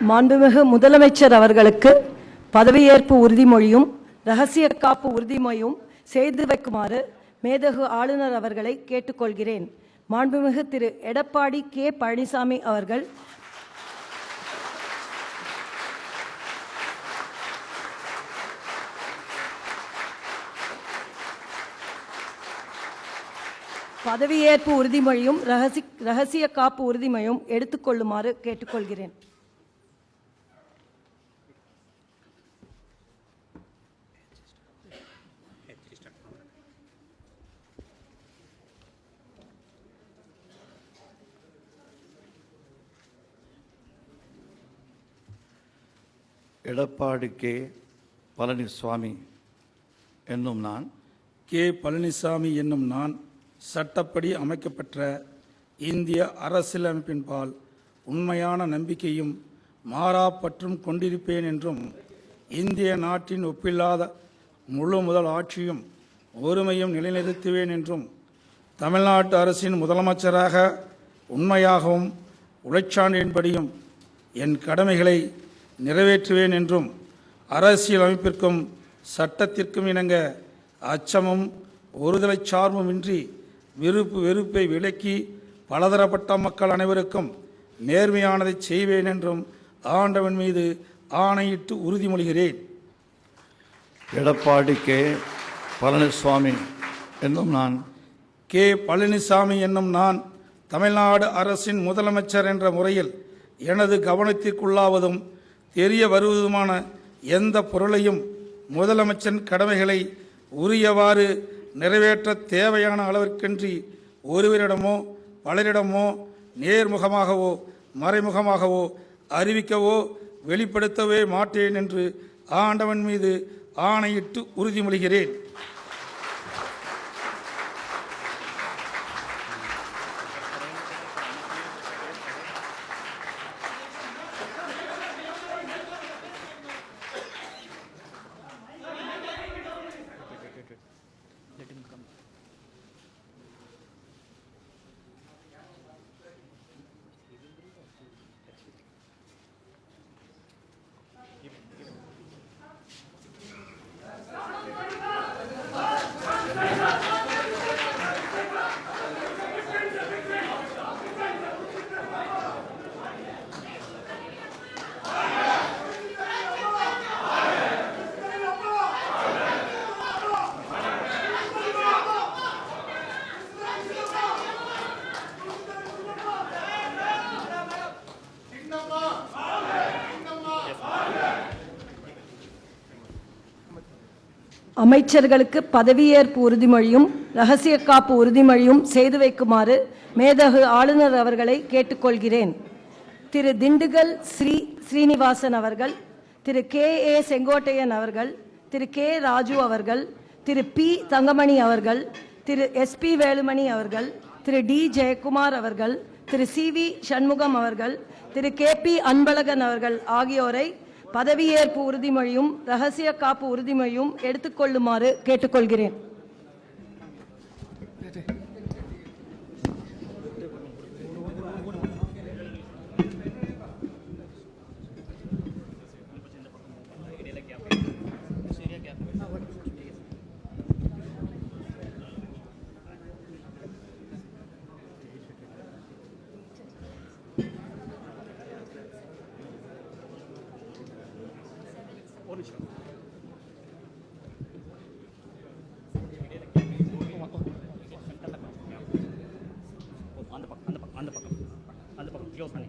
மாண்புமிகு முதலமைச்சர் அவர்களுக்கு பதவியேற்பு உறுதிமொழியும் இரகசிய காப்பு உறுதிமொழியும் செய்து வைக்குமாறு மேதகு ஆளுநர் அவர்களை கேட்டுக்கொள்கிறேன். மாண்புமிகு திரு எடப்பாடி கே பழனிசாமி அவர்கள் பதவியேற்பு உறுதிமொழியும் இரகசிய காப்பு உறுதிமொழியும் எடுத்துக்கொள்ளுமாறு கேட்டுக்கொள்கிறேன். எடப்பாடி கே பழனிசாமி என்னும் நான் பழனிசாமி என்னும் நான் சட்டப்படி அமைக்கப்பெற்ற இந்திய அரசியலமைப்பின்பால் உண்மையான நம்பிக்கையும் மாறாப்பற்றும் கொண்டிருப்பேன் என்றும் இந்திய நாட்டின் ஒப்பில்லாத முழு முதல் ஆட்சியும் ஒருமையும் நிலைநிறுத்துவேன் என்றும் தமிழ்நாட்டு அரசின் முதலமைச்சராக உண்மையாகவும் உழைச்சான்றின்படியும் என் கடமைகளை நிறைவேற்றுவேன் என்றும் அரசியல் அமைப்பிற்கும் சட்டத்திற்கும் இணங்க அச்சமும் ஒருதலை சார்புமின்றி வெறுப்பை விலக்கி பலதரப்பட்ட மக்கள் அனைவருக்கும் நேர்மையானதை செய்வேன் என்றும் ஆண்டவன் மீது ஆணையிட்டு உறுதிமொழிகிறேன். எடப்பாடி கே பழனிசாமி என்னும் நான் பழனிசாமி என்னும் நான் தமிழ்நாடு அரசின் முதலமைச்சர் என்ற முறையில் எனது கவனத்திற்குள்ளாவதும் தெரிய வருவதுமான எந்த பொருளையும் முதலமைச்சரின் கடமைகளை உரியவாறு நிறைவேற்ற தேவையான அளவிற்கின்றி ஒருவரிடமோ பலரிடமோ நேர்முகமாகவோ மறைமுகமாகவோ அறிவிக்கவோ வெளிப்படுத்தவே மாட்டேன் என்று ஆண்டவன் மீது ஆணையிட்டு உறுதிமொழிகிறேன். அமைச்சர்களுக்கு பதவியேற்பு உறுதிமொழியும் இரகசிய காப்பு உறுதிமொழியும் செய்து வைக்குமாறு மேதகு ஆளுநர் அவர்களை கேட்டுக்கொள்கிறேன். திரு திண்டுக்கல் ஸ்ரீனிவாசன் அவர்கள், திரு கே செங்கோட்டையன் அவர்கள், திரு கே ராஜு அவர்கள், திரு பி தங்கமணி அவர்கள், திரு SP வேலுமணி அவர்கள், திரு D ஜெயக்குமார் அவர்கள், திரு CV சண்முகம் அவர்கள், திரு KP அன்பழகன் அவர்கள் ஆகியோரை பதவியேற்பு உறுதிமொழியும் இரகசிய காப்பு உறுதிமொழியும் எடுத்துக்கொள்ளுமாறு கேட்டுக்கொள்கிறேன். அந்த பக்கம் க்ளோஸ் பண்ணி